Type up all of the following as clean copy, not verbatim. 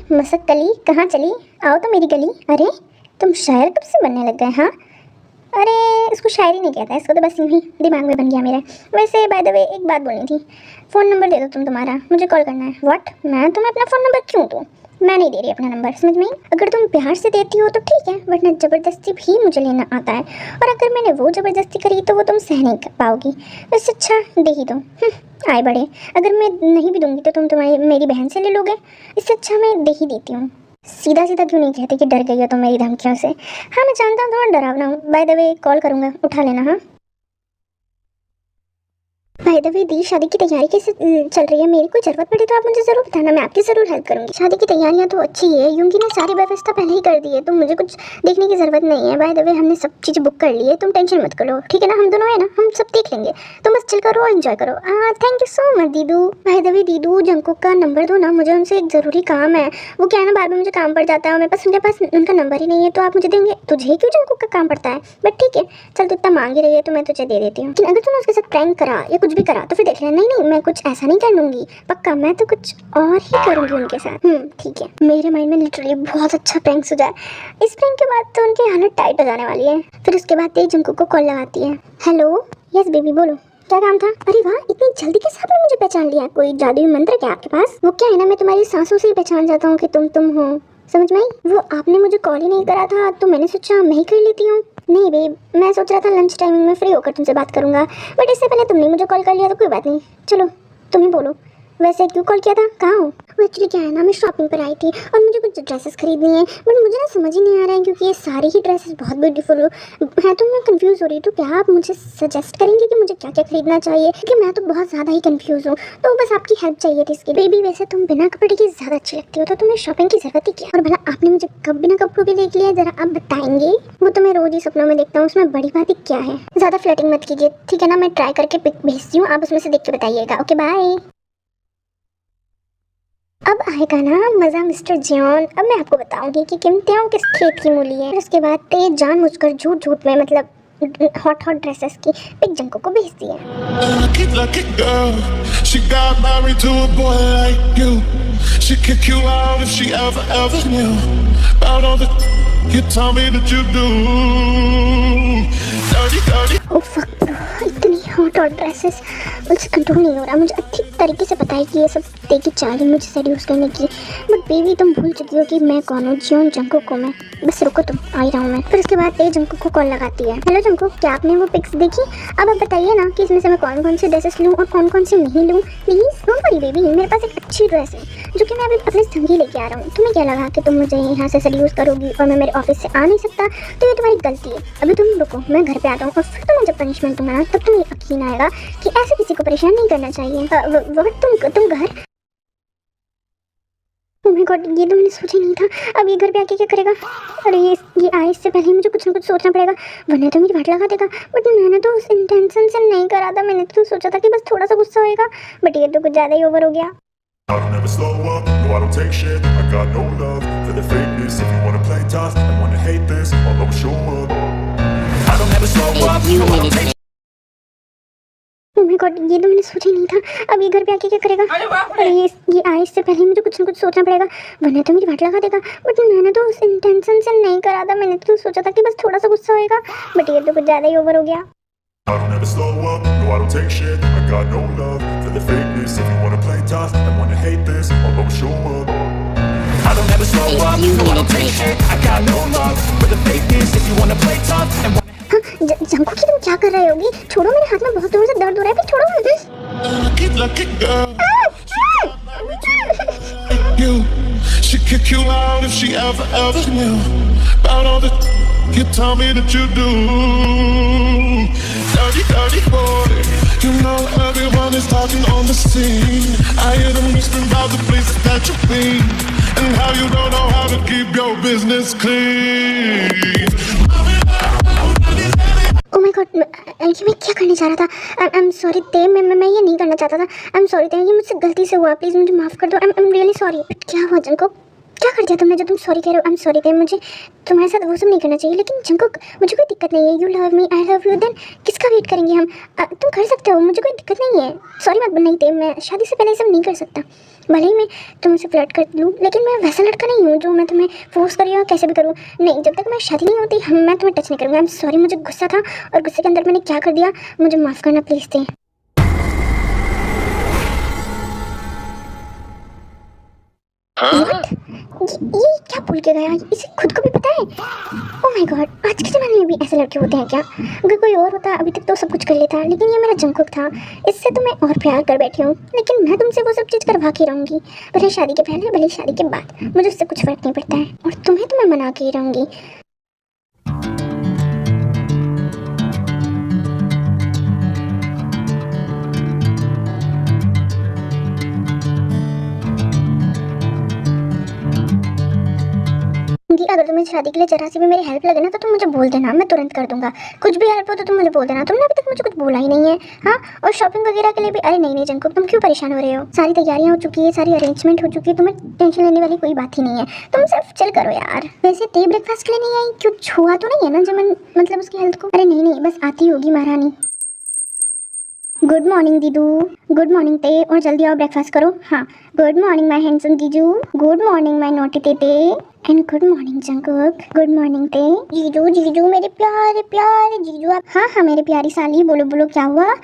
मसक कली कहाँ चली, आओ तो मेरी गली। अरे तुम शायर कब से बनने लग गए? हाँ अरे इसको शायरी नहीं कहता, इसको तो बस यूँ ही दिमाग में बन गया मेरे। वैसे बाय द वे एक बात बोलनी थी, फ़ोन नंबर दे दो तुम तुम्हारा, मुझे कॉल करना है। व्हाट? मैं तुम्हें अपना फ़ोन नंबर क्यों दूँ? मैं नहीं दे रही अपना नंबर, समझ में आई? अगर तुम प्यार से देती हो तो ठीक है, वरना ज़बरदस्ती भी मुझे लेना आता है, और अगर मैंने वो ज़बरदस्ती करी तो वो तुम सह नहीं कर पाओगी। इससे अच्छा दे ही दो। आए बड़े, अगर मैं नहीं भी दूंगी तो तुम तुम्हारी मेरी बहन से ले लोगे, इससे अच्छा मैं दे ही देती हूँ। सीधा सीधा क्यों नहीं कहते कि डर गई हो तुम मेरी धमकियों से? हाँ मैं जानता हूँ थोड़ा डरावना हूँ। बाय द वे कॉल करूँगा, उठा लेना। हाँ बाय द वे दी, शादी की तैयारी कैसे चल रही है? मेरी कोई ज़रूरत पड़े तो आप मुझे ज़रूर बताना, मैं आपकी ज़रूर हेल्प करूँगी। शादी की तैयारियाँ तो अच्छी है, यूँगी ने सारी व्यवस्था पहले ही कर दी है, तो मुझे कुछ देखने की ज़रूरत नहीं है। बाय द वे हमने सब चीज़ बुक कर ली है, तुम टेंशन मत करो, ठीक है ना? हम दोनों है ना, हम सब देख लेंगे, तुम बस चिल करो और एंजॉय करो। थैंक यू सो मच दीदू। बाय द वे दीदू, जंकुक का नंबर दो ना, मुझे उनसे एक ज़रूरी काम है। वो क्या है ना, बाद में मुझे काम पड़ जाता है, मेरे पास उनका नंबर ही नहीं है, तो आप मुझे देंगे? तुझे क्यों जंकुक का काम पड़ता है? बट ठीक है चल, तू इतना मांग ही रही है तो मैं तुझे दे देती हूँ। लेकिन अगर तूने उसके साथ प्रैंक करा या कुछ भी करा तो फिर देख लेना। नहीं मैं कुछ ऐसा नहीं कर लूँगी, पक्का, मैं तो कुछ और ही करूँगी उनके साथ। ठीक है। मेरे माइंड में लिटरली बहुत अच्छा प्रैंक हो जाए। इस प्रैंक के बाद तो उनकी हालत टाइट हो जाने वाली है। फिर उसके बाद तेज जंकुक को कॉल लगाती है। हेलो, यस बेबी बोलो, क्या काम था? अरे वाह, इतनी जल्दी कैसे आपने मुझे पहचान लिया? कोई जादुई मंत्र क्या आपके पास? वो क्या है ना, मैं तुम्हारी सांसों से ही पहचान जाता हूँ कि तुम हो, समझ में आई? वो आपने मुझे कॉल ही नहीं करा था तो मैंने सोचा मैं ही कर लेती हूँ। नहीं बेब, मैं सोच रहा था लंच टाइमिंग में फ्री होकर तुमसे बात करूंगा, बट इससे पहले तुमने मुझे कॉल कर लिया तो कोई बात नहीं। चलो तुम ही बोलो, वैसे क्यों कॉल किया था? कहाँ हो? वो एक्चुअली क्या है ना, मैं शॉपिंग पर आई थी और मुझे कुछ ड्रेसेस खरीदनी है, बट मुझे ना समझ ही नहीं आ रहा है क्योंकि ये सारी ही ड्रेसेस बहुत ब्यूटीफुल है, तो मैं कंफ्यूज हो रही हूँ। तो क्या आप मुझे सजेस्ट करेंगे कि मुझे क्या क्या खरीदना चाहिए? क्योंकि मैं तो बहुत ज़्यादा ही कंफ्यूज हूँ, तो बस आपकी हेल्प चाहिए थी इसकी। बेबी वैसे तुम बिना कपड़े के ज़्यादा अच्छी लगती हो, तो तुम्हें शॉपिंग की ज़रूरत ही क्या? और भला आपने मुझे कब बिना कपड़ों के देख लिया, ज़रा आप बताएंगे? वो तो मैं रोज़ ही सपनों में देखता हूँ, उसमें बड़ी बात ही क्या है? ज़्यादा फ्लर्टिंग मत कीजिए, ठीक है ना? मैं ट्राई करके पिक भेजती हूँ, आप उसमें से देख के बताइएगा। Okay bye. अब आएगा ना मज़ा मिस्टर जियोन। अब मैं आपको बताऊंगी कि कीमतें किस खेत की मूली है। उसके बाद तेज जान मुझकर झूठ झूठ में मतलब हॉट ड्रेसेस की पिक जंकुक को भेजती है। Lucky girl, she got married to a boy like you. She'd kick you out if she ever knew about all the you tell me that you do. Dirty. Oh fuck, इतनी hot dresses, मुझसे control नहीं हो रहा। मुझे अच्छी तरीके से पता है कि ये सब देखी चाल है मुझे सेड्यूस करने की, बट बेबी तुम भूल चुकी हो कि मैं कौन हूँ। जियोन जंकुक को मैं, बस रुको तुम, आ ही रहा हूँ मैं। फिर उसके बाद तेज जंकुक को कॉल लगाती है। हेलो जंकुक, क्या आपने वो पिक्स देखी? अब आप बताइए ना कि इसमें से मैं कौन कौन सी ड्रेसेस लूँ और कौन कौन सी नहीं लूँ। प्लीज़ डोंट वरी बेबी, मेरे पास एक अच्छी ड्रेस है जो कि मैं अभी अपने संग ही लेके आ रहा हूँ। तुम्हें क्या लगा कि तुम मुझे यहाँ से सेड्यूस करोगी और मैं मेरे ऑफिस से आ नहीं सकता? तो ये तुम्हारी गलती है। अभी तुम रुको, मैं घर पे आता हूँ और फिर तुम्हें जब पनिशमेंट दूंगा तब तुम्हें यकीन आएगा कि ऐसे किसी को परेशान नहीं करना चाहिए। तुम घर, ओह माय गॉड, ये तो मैंने सोचा नहीं था। अब ये घर पे आके क्या करेगा? अरे ये आए इससे पहले मुझे कुछ ना कुछ सोचना पड़ेगा, वरना तो मेरी वाट लगा देगा। बट मैंने तो उस इंटेंशन से नहीं करा था, मैंने तो सोचा था कि बस थोड़ा सा गुस्सा होएगा, बट ये तो कुछ ज़्यादा ही ओवर हो गया। I don't ever slow up, no I don't take shit. I got no love for the fakeness. If you wanna play tough and wanna hate this, I'll always show up. I don't ever slow up, no I don't take shit. Oh my God, ये तो मैंने सोचा ही नहीं था। अब ये घर पे आके क्या करेगा? अरे ये आए इससे पहले मुझे कुछ ना कुछ सोचना पड़ेगा, वरना तो मेरी वाट लगा देगा। बट मैंने तो उस इंटेंशन से नहीं करा था, मैंने तो सोचा था कि बस थोड़ा सा गुस्सा होएगा, बट ये तो कुछ ज़्यादा ही ओवर हो गया। I don't ever slow up, no I don't take shit. I got no love for the fakeness. If you wanna play tough and wanna hate this, I'll always show up. I don't ever slow up, no I don't take shit. I got no love for the fakeness. If you wanna play tough and हाँ Jungkook की तुम क्या कर रहे होगी? छोड़ो, मेरे हाथ में बहुत जोर से दर्द हो रहा है, फिर छोड़ो मुझे। lucky girl. You, she'd kick you out if she ever knew about all the you tell me that you do. Dirty boy. You know everyone is talking on the scene. I hear them whispering about the places that you've been and how you don't know how to keep your business clean. Oh my God, ये मैं क्या करने जा रहा था? I am sorry ते, मैं ये नहीं करना चाहता था। आई एम सॉरी ते, ये मुझसे गलती से हुआ, प्लीज़ मुझे माफ़ कर दो। I am really sorry. क्या हुआ जंकुक? क्या कर दिया तुमने जो तुम सॉरी कह रहे हो? आई एम सॉरी थे, मुझे तुम्हारे साथ वो सब नहीं करना चाहिए। लेकिन जंकुक मुझे कोई दिक्कत नहीं है, you love me, I love you, then किसका वेट करेंगे हम? तुम कर सकते हो, मुझे कोई दिक्कत नहीं है। सॉरी मत नहीं थे, मैं शादी से पहले ये सब नहीं कर सकता। भले ही मैं तुमसे फ्लर्ट कर लूँ, लेकिन मैं वैसा लड़का नहीं हूँ जो मैं तुम्हें फोर्स करूँ या कैसे भी करूँ। नहीं, जब तक मैं शादी नहीं होती मैं तुम्हें टच नहीं करूँगा। आई एम सॉरी, मुझे गुस्सा था और गुस्से के अंदर मैंने क्या कर दिया, मुझे माफ़ करना प्लीज़ थे। ये क्या भूल के गया? इसे खुद को भी पता है? ओह माय गॉड, आज के ज़माने में भी ऐसे लड़के होते हैं क्या? अगर कोई और होता अभी तक तो सब कुछ कर लेता, लेकिन ये मेरा जंकुक था, इससे तो मैं और प्यार कर बैठी हूँ। लेकिन मैं तुमसे वो सब चीज़ करवा के रहूँगी, भले शादी के पहले भले शादी के बाद, मुझे उससे कुछ फ़र्क नहीं पड़ता है। और तुम्हें तो मैं मना के ही रहूँगी। अगर तुम्हें शादी के लिए जरा सी भी मेरी हेल्प लगे ना तो तुम मुझे बोल देना, मैं तुरंत कर दूंगा। कुछ भी हेल्प हो तो तुम मुझे बोल देना। तुमने अभी तक मुझे कुछ बोला ही नहीं है। हाँ, और शॉपिंग वगैरह के लिए भी, अरे नहीं जंकुक, तुम क्यों परेशान हो रहे हो? सारी तैयारियां हो चुकी है, सारी अरेंजमेंट हो चुकी है, तुम्हें टेंशन लेने वाली कोई बात ही नहीं है। तुम सिर्फ चिल करो यार। वैसे टे ब्रेकफास्ट के लिए नहीं आई, क्यों छुआ तो नहीं है ना जमन, मतलब उसकी हेल्थ को? अरे नहीं, बस आती होगी महारानी। गुड मॉर्निंग दीदू। गुड मॉर्निंग ते, और जल्दी आओ ब्रेकफास्ट करो। हाँ, गुड मॉर्निंग माय हैंडसम जीजू। Good morning my naughty Taetae, and good morning Jungkook. Good morning Tae. जीजू जीजू मेरे प्यारे प्यारे जीजू आप। हाँ मेरी प्यारी साली, बोलो बोलो क्या हुआ?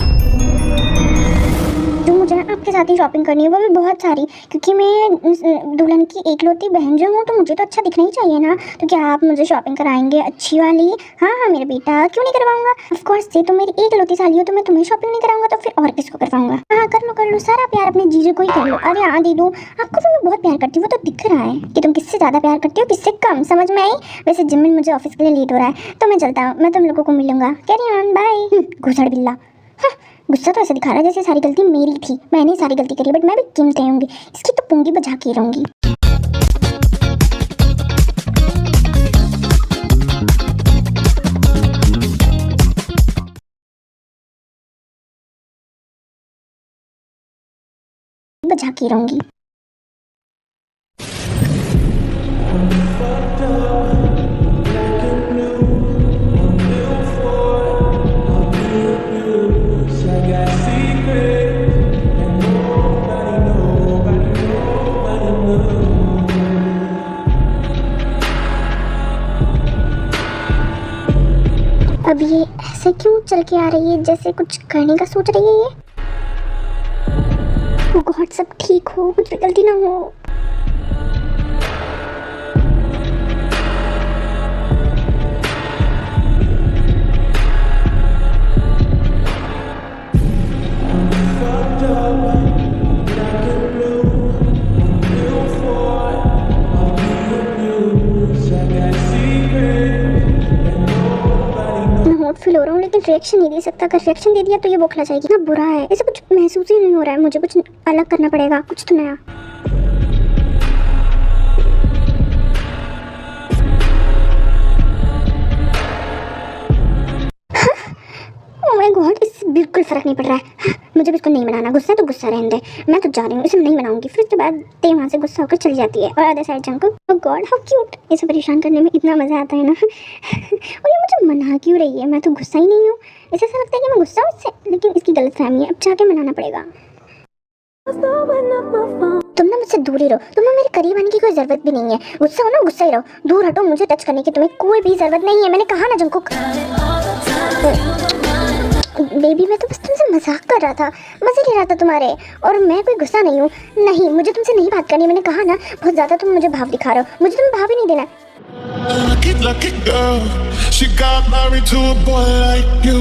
जो मुझे ना आपके साथ ही शॉपिंग करनी है, वो भी बहुत सारी, क्योंकि मैं दुल्हन की एकलौती बहन जो हूँ, तो मुझे तो अच्छा दिखना ही चाहिए ना। तो क्या आप मुझे शॉपिंग कराएंगे अच्छी वाली? हाँ मेरे बेटा, क्यों नहीं करवाऊंगा? ऑफ कोर्स, ये तो मेरी एकलौती साली हो, तो मैं तुम्हें शॉपिंग नहीं कराऊंगा तो फिर और किसको करवाऊंगा? हाँ कर लो, सारा प्यार अपने जीजू को ही कर लो। अरे हाँ दीदू, आपको तो मैं बहुत प्यार करती हूँ, वो तो दिख रहा है कि तुम किससे ज़्यादा प्यार करती हो, किससे कम, समझ में आई? वैसे जिमिन मुझे ऑफिस के लिए लेट हो रहा है, तो मैं चलता हूँ, मैं तुम लोगों को मिलूंगा। Carry on, bye. घुसड़ बिल्ला। गुस्सा तो ऐसे दिखा रहा है जैसे सारी गलती मेरी थी, मैंने सारी गलती करी, बट मैं भी कीमते होंगी, इसकी तो पूंगी बजा के रहूंगी। बजा के रहूंगी। अब ये ऐसे क्यों चल के आ रही है, जैसे कुछ करने का सोच रही है ये? ओ गॉड, सब ठीक हो, कुछ भी गलती ना हो। फील हो रहा हूँ, लेकिन रिएक्शन नहीं दे सकता। अगर रिएक्शन दे दिया तो ये बौखला जाएगी ना, बुरा है। ऐसा कुछ महसूस ही नहीं हो रहा है, मुझे कुछ अलग करना पड़ेगा, कुछ तो नया। ओह माय गॉड, इससे बिल्कुल फर्क नहीं पड़ रहा है। मुझे भी इसको नहीं मनाना, गुस्सा तो गुस्सा रहने दे, मैं तो जा रही हूँ, इसे नहीं मनाऊंगी। फिर उसके बाद ते वहाँ से गुस्सा होकर चली जाती है और other side Jungkook. Oh God how cute, इसे परेशान करने में इतना मज़ा आता है ना। और ये मुझे मना क्यों रही है? मैं तो गुस्सा ही नहीं हूँ, इसे ऐसा लगता है कि मैं गुस्सा हूँ इससे, लेकिन इसकी गलतफहमी है, अब जाके मनाना पड़ेगा। तुम ना मुझसे दूर ही रहो, तुम्हें मेरे करीब आने की कोई जरूरत भी नहीं है। गुस्सा हो ना, गुस्सा ही रहो, दूर हटो, मुझे टच करने की तुम्हें कोई भी जरूरत नहीं है, मैंने कहा ना जंकुक। बेबी मैं तो बस तुमसे मजाक कर रहा था, मजे ले रहा था तुम्हारे, और मैं कोई गुस्सा नहीं हूँ। नहीं, मुझे तुमसे नहीं बात करनी, मैंने कहा ना, बहुत ज्यादा तुम मुझे भाव दिखा रहे हो, मुझे तुम्हें भाव ही नहीं देना। Lucky girl, she got married to a boy like you.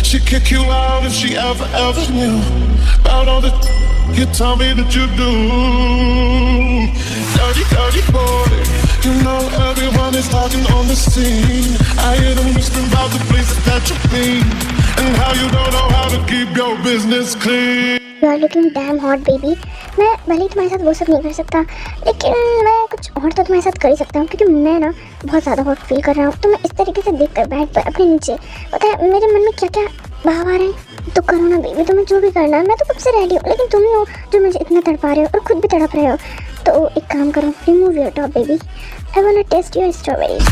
She'd kick you out if she ever knew about all the you tell me that you do. Dirty boy, you know everyone is talking on the scene. I hear them whispering about the places that you've been and how you don't know how to keep your business clean. You are looking damn hot baby. मैं भले ही तुम्हारे साथ वो सब नहीं कर सकता, लेकिन मैं कुछ और तो तुम्हारे साथ कर ही सकता हूँ, क्योंकि मैं ना बहुत ज़्यादा हॉट फील कर रहा हूँ। तो मैं इस तरीके से देख कर बैठ पर अपने नीचे, पता है मेरे मन में क्या क्या भाव आ रहे हैं। तो करो ना बेबी, तुम्हें जो भी करना है, मैं तो कब से रेडी हूँ, लेकिन तुम ही हो जो मुझे इतना तड़पा रहे हो और खुद भी तड़प रहे हो। तो एक काम करो, remove your top baby, I want to taste your strawberries.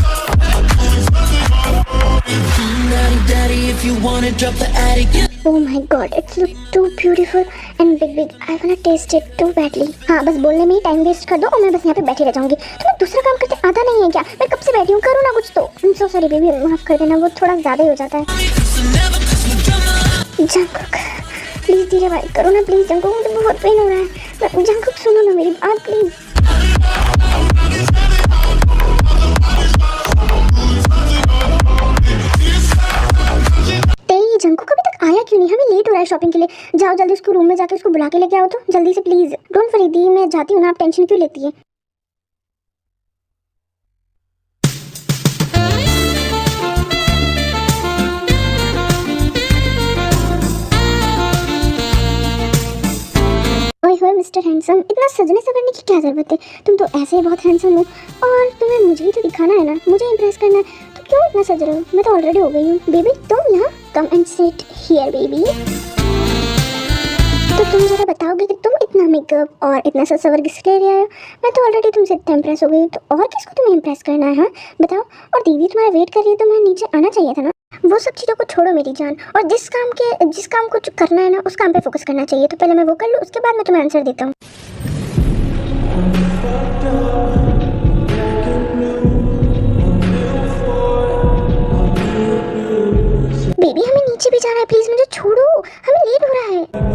Oh my god, it looks too beautiful and big. I wanna taste it too badly. हाँ, बस बोलने में ही टाइम वेस्ट कर दो और मैं बस यहाँ पे बैठी रह जाऊंगी। तुम्हें दूसरा काम करते आता नहीं है क्या? मैं कब से बैठी हूँ, करो ना कुछ तो। I'm so sorry baby, माफ कर देना, वो थोड़ा ज़्यादा ही हो जाता है। जंकुक, प्लीज धीरे बात करो ना प्लीज। जंकुक, मुझे बहुत पेन हो रहा है। जंकुक सुनो ना मेरी बात प्लीज। जंकुक अभी तक आया क्यों नहीं? हमें लेट हो रहा है शॉपिंग के लिए। जाओ जल्दी उसको रूम में जाके उसको बुला के लेके आओ तो जल्दी से प्लीज। डोंट वरी दी, मैं जाती हूँ ना, आप टेंशन क्यों लेती है? ओए मिस्टर हैंडसम, इतना सजने सवरने की क्या जरूरत है? तुम तो ऐसे ही बहुत हैंडसम हो और तुम्हें मुझे ही तो दिखाना है ना, मुझे इंप्रेस करना है, तो क्यों इतना सज रहे हो? मैं तो ऑलरेडी हो गई हूँ। बेबी तुम यहाँ come and sit here baby. तो तुम जरा बताओगे कि तुम इतना मेकअप और इतना सवर किसके लिए आए हो? मैं तो ऑलरेडी तुमसे इतना इम्प्रेस हो गई हूँ, तो और किसको तुम्हें इम्प्रेस करना है? हाँ बताओ। और दीदी तुम्हारा वेट कर रही है तो मैं नीचे आना चाहिए था ना। वो सब चीज़ों को छोड़ो मेरी जान, और जिस काम को करना है ना उस काम पे फोकस करना चाहिए। तो पहले मैं वो कर लूँ, उसके बाद मैं तुम्हें आंसर देता हूँ। बेबी हमें नीचे भी जाना है, प्लीज मुझे छोड़ो, हमें लेट हो रहा है।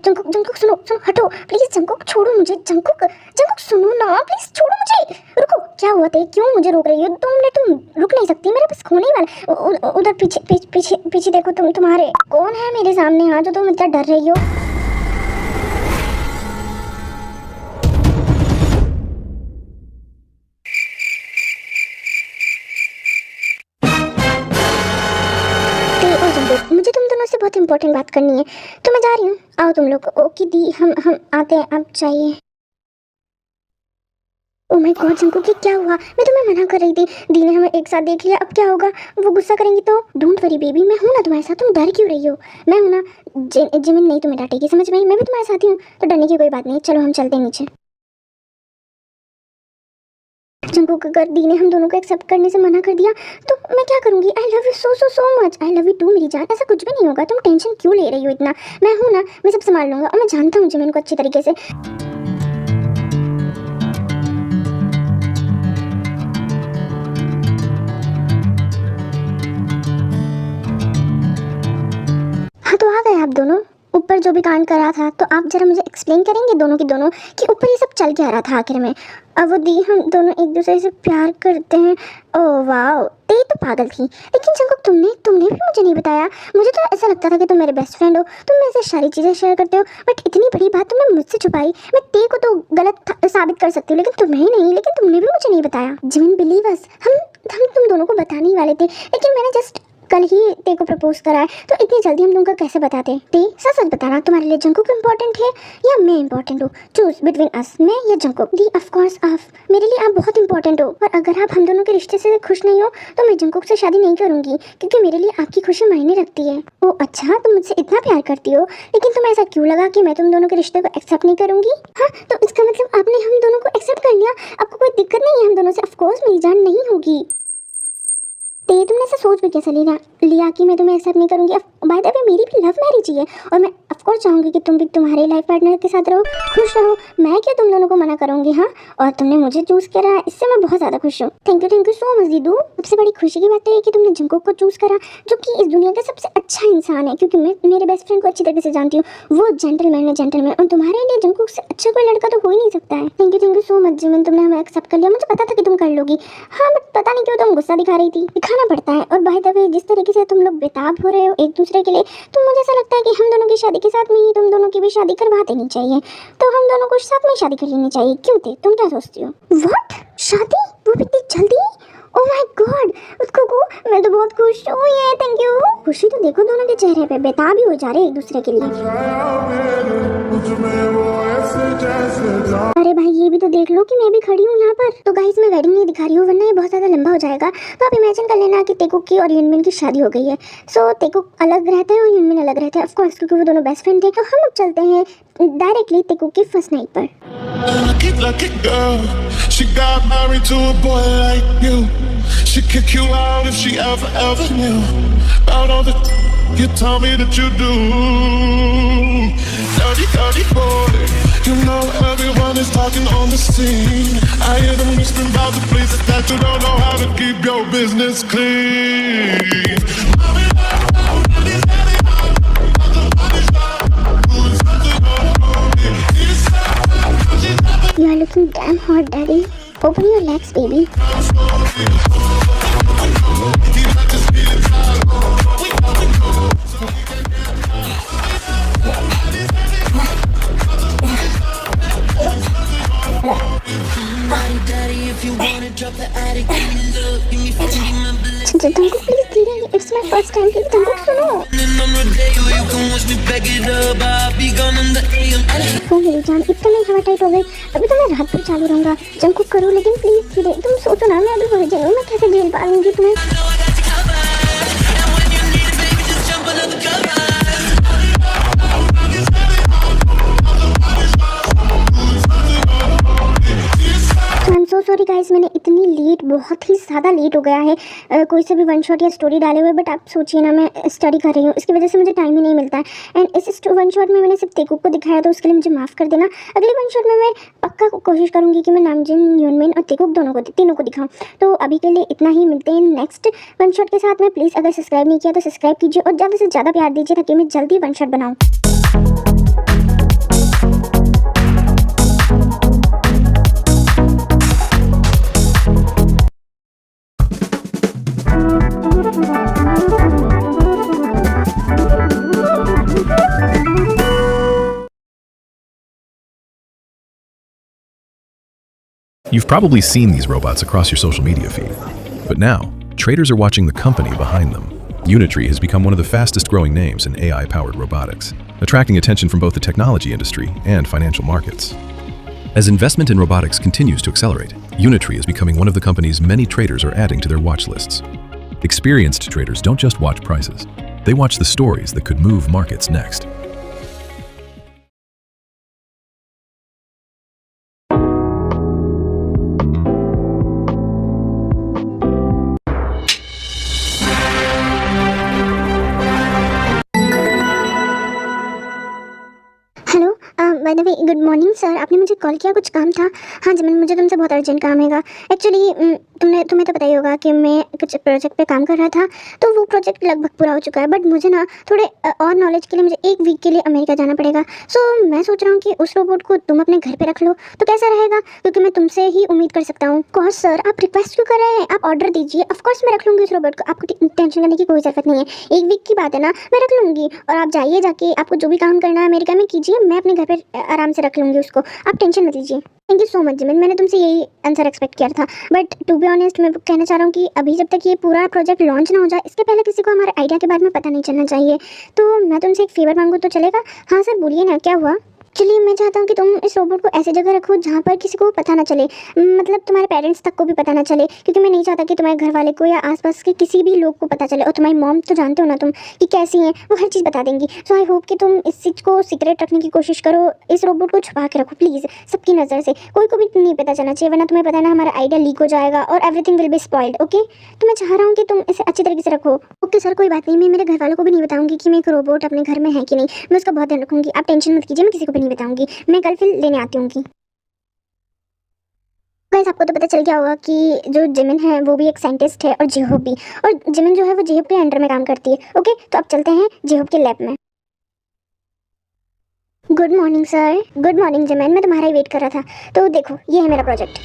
जंकुक सुनो हटो प्लीज। जंकुक छोड़ो मुझे। जंकुक सुनो ना प्लीज, छोड़ो मुझे। रुको, क्या हुआ था? क्यों मुझे रोक रही हो? तुम रुक नहीं सकती, मेरा बस होने वाला। उधर पीछे देखो, तुम्हारे कौन है मेरे सामने? हाँ जो तुम इतना डर रही हो। मुझे तुम दोनों से बहुत इंपॉर्टेंट बात करनी है, तो मैं जा रही हूँ। आओ तुम लोग। ओके दी, हम आते हैं, आप चाहिए। ओह माय गॉड जंकुक, ये क्या हुआ? मैं तुम्हें मना कर रही थी, दी ने हमें एक साथ देख लिया, अब क्या होगा? वो गुस्सा करेंगी तो? डोंट वरी बेबी, मैं हूँ ना तुम्हारे साथ, तुम डर क्यों रही हो? मैं हूँ ना। जिमिन नहीं तुम्हें डांटेगी, समझ में? मैं भी तुम्हारे साथ ही हूँ, तो डरने की कोई बात नहीं। चलो हम चलते हैं नीचे। जंकुक, अगर दी ने हम दोनों को एक्सेप्ट करने से मना कर दिया तो मैं क्या करूंगी? I love you so much. I love you too मेरी जान। ऐसा कुछ भी नहीं होगा, तुम टेंशन क्यों ले रही हो इतना? मैं हूं ना, मैं सब संभाल लूंगा, और मैं जानता हूँ जिमिन को अच्छी तरीके से। हाँ तो आ गए आप दोनों। ऊपर जो भी कांड कर रहा था, तो आप जरा मुझे एक्सप्लेन करेंगे दोनों कि ऊपर ये सब चल क्या रहा था आखिर में? अब वो दी हम दोनों एक दूसरे से प्यार करते हैं। ओह वाओ, ते तो पागल थी। लेकिन जंकुक तुमने भी मुझे नहीं बताया। मुझे तो ऐसा लगता था कि तुम मेरे बेस्ट फ्रेंड हो, तुम मेरे से सारी चीज़ें शेयर करते हो, बट इतनी बड़ी बात तुमने मुझसे छुपाई। मैं ते को तो गलत साबित कर सकती हूँ, लेकिन तुम्हें नहीं। लेकिन तुमने भी मुझे नहीं बताया। जिमिन बिलीव अस, हम तुम दोनों को बताने ही वाले थे, लेकिन मैंने जस्ट कल ही ते को प्रपोज करा है, तो इतनी जल्दी हम तुमको कैसे बताते? ते सच बताना, तुम्हारे लिए जंकुक इम्पोर्टेंट है या मैं इम्पोर्टेंट हूँ? चूज बिटवीन अस, मैं या जंकुक। दी ऑफ कोर्स आप, मेरे लिए आप बहुत इंपॉर्टेंट हो, और अगर आप हम दोनों के रिश्ते से खुश नहीं हो तो मैं जंकुक से शादी नहीं करूंगी, क्योंकि मेरे लिए आपकी खुशी मायने रखती है। ओ अच्छा, तुम मुझसे इतना प्यार करती हो, लेकिन तुम्हें ऐसा क्यों लगा कि मैं तुम दोनों के रिश्ते को एक्सेप्ट नहीं करूंगी? हाँ तो इसका मतलब आपने हम दोनों को एक्सेप्ट कर लिया, आपको कोई दिक्कत नहीं है हम दोनों से? ऑफ कोर्स मेरी जान नहीं होगी। ते तुमने ऐसा सोच भी कैसे लिया कि मैं तुम्हें एक्सेप्ट नहीं करूंगी? बाय द वे मेरी भी लव मैरिज ही है, और मैं ऑफ कोर्स चाहूंगी कि तुम भी तुम्हारे लाइफ पार्टनर के साथ रहो, खुश रहो। मैं क्या तुम दोनों को मना करूंगी? हाँ, और तुमने मुझे चूज करा, इससे मैं बहुत ज़्यादा खुश हूँ। थैंक यू सो मच दीदू। सबसे बड़ी खुशी की बात तो ये कि तुमने जंकुक को चूज करा, जो कि इस दुनिया का सबसे अच्छा इंसान है, क्योंकि मैं मेरे बेस्ट फ्रेंड को अच्छी तरीके से जानती हूँ। वो जेंटलमैन है, जेंटलमैन, और तुम्हारे लिए जंकुक से अच्छा कोई लड़का तो हो ही नहीं सकता है। Thank you so much Jimin, तुमने हमें एक्सेप्ट कर लिया। मुझे पता था कि तुम कर लोगी, हाँ, बट पता नहीं क्यों तुम गुस्सा दिखा रही थी। दिखाना पड़ता है। और बाय द वे जिस तरीके से तुम लोग बेताब हो रहे हो एक दूसरे के लिए, तो मुझे ऐसा लगता है कि हम दोनों की शादी के साथ में ही तुम दोनों की भी शादी करवा देनी चाहिए। तो हम दोनों को साथ में शादी कर लेनी चाहिए। क्यों थे, तुम क्या सोचती हो? व्हाट, शादी? वो भी इतनी जल्दी? ओह माय गॉड, उसको को मैं तो बहुत खुश हूँ। ये थैंक यू। खुशी तो देखो दोनों के चेहरे पे, बेताब ही हो जा रहे एक दूसरे के लिए। अरे भाई ये भी तो देख लो कि मैं भी खड़ी हूँ यहाँ पर। तो गाइस मैं वेडिंग नहीं दिखा रही हूँ वरना ये बहुत ज़्यादा लंबा हो जाएगा। तो आप इमेजिन कर लेना कि तेकुक की और यूनमिन की शादी हो गई है। सो तेकुक अलग रहते हैं और यूनमिन अलग रहते हैं ऑफ कोर्स, क्योंकि वो दोनों बेस्ट फ्रेंड थे। तो हम अब चलते हैं डायरेक्टली तेकुक की फर्स्ट नाइट पर। Lucky girl, she got married to a boy like you. She'd kick you out if she ever knew about all the you tell me that you do. Dirty boy, you know everyone is talking on the scene. I hear them whispering about the places that you don't know how to keep your business clean. You are looking damn hot, daddy. Open your legs, baby. तुमको please धीरे, it's my first time, please तुमको सुनो। ओ मेरी जान, इतना नहीं हवा tight हो गई, अभी तो मैं रात भर चालू रहूंगा। जंकुक करो लेकिन प्लीज धीरे। तुम सोचो ना, मैं अभी वर्जिन हूँ, मैं कैसे झेल पाऊंगी तुम्हें। सो सॉरी गाइस, मैंने इतनी लेट, बहुत ही ज़्यादा लेट हो गया है कोई से भी वन शॉट या स्टोरी डाले हुए। बट आप सोचिए ना, मैं स्टडी कर रही हूँ, इसकी वजह से मुझे टाइम ही नहीं मिलता है। एंड इस वन शॉट में मैंने सिर्फ तेकुक को दिखाया, तो उसके लिए मुझे माफ़ कर देना। अगले वन शॉट में मैं पक्का कोशिश करूँगी कि मैं नामजिन, यूनमिन और तेकुक तीनों को दिखाऊँ। तो अभी के लिए इतना ही, मिलते हैं नेक्स्ट वन शॉट के साथ में। प्लीज़ अगर सब्सक्राइब नहीं किया तो सब्सक्राइब कीजिए और ज़्यादा से ज़्यादा प्यार दीजिए ताकि मैं जल्दी वन शॉट बनाऊँ। You've probably seen these robots across your social media feed. But now, traders are watching the company behind them. Unitree has become one of the fastest growing names in AI-powered robotics, attracting attention from both the technology industry and financial markets. As investment in robotics continues to accelerate, Unitree is becoming one of the companies many traders are adding to their watch lists. Experienced traders don't just watch prices, they watch the stories that could move markets next. Hello, bye the way good morning sir. आपने मुझे call किया, कुछ काम था? हाँ जी, मुझे तुमसे बहुत अर्जेंट काम हैगा। एक्चुअली तुम्हें तो पता ही होगा कि मैं कुछ प्रोजेक्ट पे काम कर रहा था, तो वो प्रोजेक्ट लगभग पूरा हो चुका है। बट मुझे ना थोड़े और नॉलेज के लिए मुझे एक वीक के लिए अमेरिका जाना पड़ेगा। सो मैं सोच रहा हूँ कि उस रोबोट को तुम अपने घर पे रख लो तो कैसा रहेगा, क्योंकि मैं तुमसे ही उम्मीद कर सकता हूँ। कोर्स सर, आप रिक्वेस्ट क्यों कर रहे हैं? आप ऑर्डर दीजिए, ऑफकोर्स मैं रख लूँगी उस रोबोट को। आपको टेंशन करने की कोई ज़रूरत नहीं है, एक वीक की बात है ना, मैं रख लूँगी। और आप जाइए, जाके आपको जो भी काम करना है अमेरिका में कीजिए, मैं अपने घर पर आराम से रख लूँगी उसको, आप टेंशन मत लीजिए। Thank you so much Jimin, मैंने तुमसे यही आंसर एक्सपेक्ट किया था। बट टू बी ऑनेस्ट, मैं कहना चाह रहा हूँ कि अभी जब तक ये पूरा प्रोजेक्ट लॉन्च ना हो जाए, इसके पहले किसी को हमारे आइडिया के बारे में पता नहीं चलना चाहिए। तो मैं तुमसे एक फेवर मांगूँ तो चलेगा? हाँ सर बोलिए ना, क्या हुआ? चलिए, मैं चाहता हूँ कि तुम इस रोबोट को ऐसी जगह रखो जहाँ पर किसी को पता ना चले, मतलब तुम्हारे पेरेंट्स तक को भी पता ना चले, क्योंकि मैं नहीं चाहता कि तुम्हारे घर वाले को या आसपास के किसी भी लोग को पता चले। और तुम्हारी मॉम तो जानते हो ना तुम कि कैसी हैं, वो हर चीज़ बता देंगी। सो आई होप कि तुम इस चीज़ को सीक्रेट रखने की कोशिश करो, इस रोबोट को छुपा के रखो प्लीज़, सबकी नज़र से, कोई को भी नहीं पता चलना चाहिए, वरना तुम्हें पता है ना हमारा आइडिया लीक हो जाएगा और everything will be spoiled. Okay, तो मैं चाह रहा हूँ कि तुम इसे अच्छी तरीके से रखो। ओके सर, कोई बात नहीं, मैं मेरे घर वालों को भी नहीं बताऊँगी कि मैं एक रोबोट अपने घर में है कि नहीं, मैं उसका बहुत ध्यान रखूँगी। आप टेंशन मत कीजिए, मैं किसी को भी नहीं बताऊँगी, मैं कल फिर लेने आती हूँ। गाइस, आपको तो पता चल गया होगा कि जो जिमिन है वो भी एक साइंटिस्ट है और जेहोब भी, और जिमिन जो है वो जेहोब के अंडर में काम करती है। ओके, तो अब चलते हैं जेहोब के लैब में। Good morning sir. Good morning Jimin, मैं तुम्हारा ही वेट कर रहा था। तो देखो, ये है मेरा प्रोजेक्ट।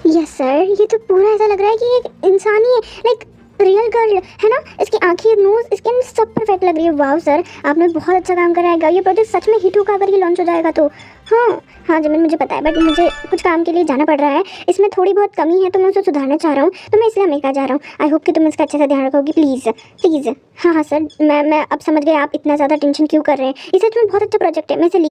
यस सर, ये तो पूरा ऐसा लग रहा है कि एक इंसान ही है, लाइक रियल गर्ल है ना, इसकी आंखें, नोज, स्किन सब परफेक्ट लग रही है। वाओ सर, आपने बहुत अच्छा काम कराएगा। ये प्रोजेक्ट सच में हिट होगा अगर ये लॉन्च हो जाएगा तो। हाँ जमीन, मुझे पता है, बट मुझे कुछ काम के लिए जाना पड़ रहा है। इसमें थोड़ी बहुत कमी है तो मैं उसे सुधारना चाह रहा हूँ, तो मैं इसलिए अमेरिका जा रहा हूँ। आई होप कि तुम इसका अच्छे से ध्यान रखोगी, प्लीज़ प्लीज़। हाँ सर, मैं अब समझ गया आप इतना ज़्यादा टेंशन क्यों कर रहे हैं। ये सच में बहुत अच्छा प्रोजेक्ट है, मैं इसे लिख